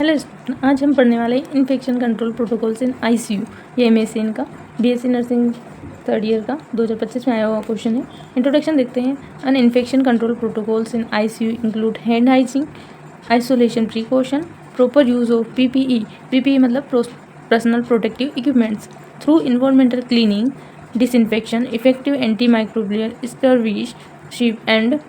Hello student, आज हम पढ़ने वाले हैं infection control protocols in ICU. ये एमएससी का बीएससी नर्सिंग थर्ड ईयर का 2025 में आया हुआ क्वेश्चन है। इंट्रोडक्शन देखते हैं। An infection control protocols in ICU include hand hygiene, isolation precaution, proper use of PPE मतलब personal protective equipments, through environmental cleaning, disinfection, effective antimicrobial stewardship and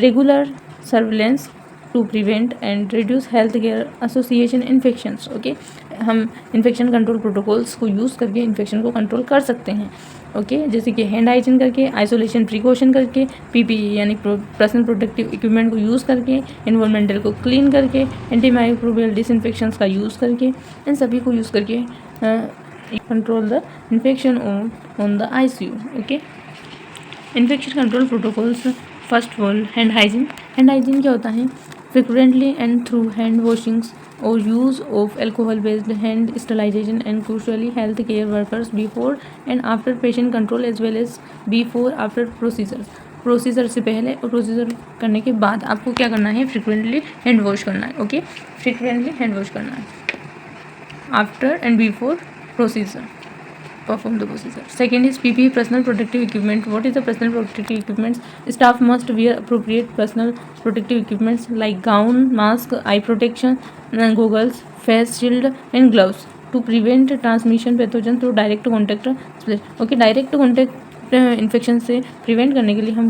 regular surveillance to prevent and reduce healthcare association infections। Okay, हम infection control protocols को use करके infection को control कर सकते हैं। Okay, जैसे कि हैंड हाइजीन करके, आइसोलेशन प्रिकॉशन करके, पीपीई यानी पर्सनल प्रोटेक्टिव इक्विपमेंट को यूज़ करके, इन्वायरमेंटल को क्लीन करके, एंटीमाइक्रोबियल डिसइंफेक्शंस का यूज़ करके, इन सभी को यूज़ करके control the infection on the ICU। okay, infection control protocols, first of all hand hygiene। hand hygiene क्या होता है? frequently and through hand washings or use of alcohol based hand sterilization and crucially health care workers before and after patient control as well as before after procedure से पहले और procedure करने के बाद आपको क्या करना है? फ्रिक्वेंटली हैंड वॉश करना है। ओके, फ्रिक्वेंटली हैंड वॉश करना है after and before procedure, perform the procedure। second is PPE, personal protective equipment। what is the personal protective equipments? Staff must wear appropriate personal protective equipments like gown, mask, eye protection, goggles, face shield and gloves to prevent transmission pathogen through direct contact। okay, direct contact infection से prevent करने के लिए हम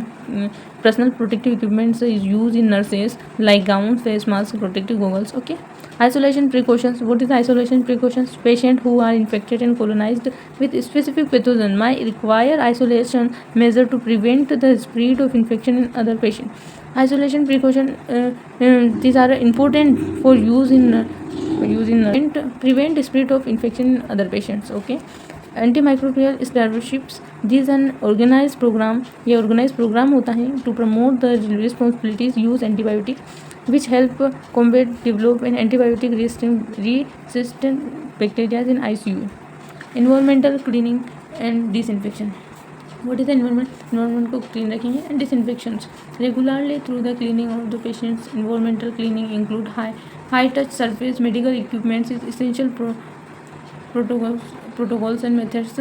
personal protective equipments use in nurses like gown, face mask, protective goggles. Okay, isolation precautions. What is isolation precautions? Patient who are infected and colonized with specific pathogen might require isolation measure to prevent the spread of infection in other patient। isolation precaution these are important for use in prevent spread of infection in other patients। okay, antimicrobial stewardships, this an organise programme. ये organise programme होता है to promote the responsibilities use antibiotic which help combat develop an antibiotic resistant bacterias in ICU. Environmental cleaning and disinfection. What is the environment को clean रखेंगे and disinfections regularly through the cleaning of the patients. Environmental cleaning include high touch surface medical equipments is essential protocols and methods।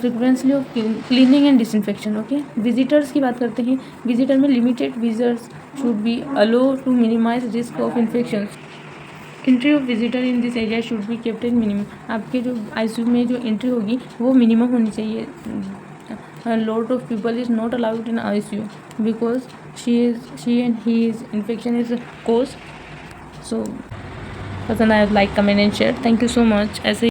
Frequency of cleaning and disinfection. Okay, visitors की बात करते हैं। Visitor में limited visitors should be allow to minimize risk of infection. Entry of visitor in this area should be kept in minimum. आपके जो ICU में जो entry होगी वो मिनिमम होनी चाहिए। Lot of people is not allowed in ICU because she and he is infection is cause. So पसंद आया like, comment and share. Thank you so much. ऐसे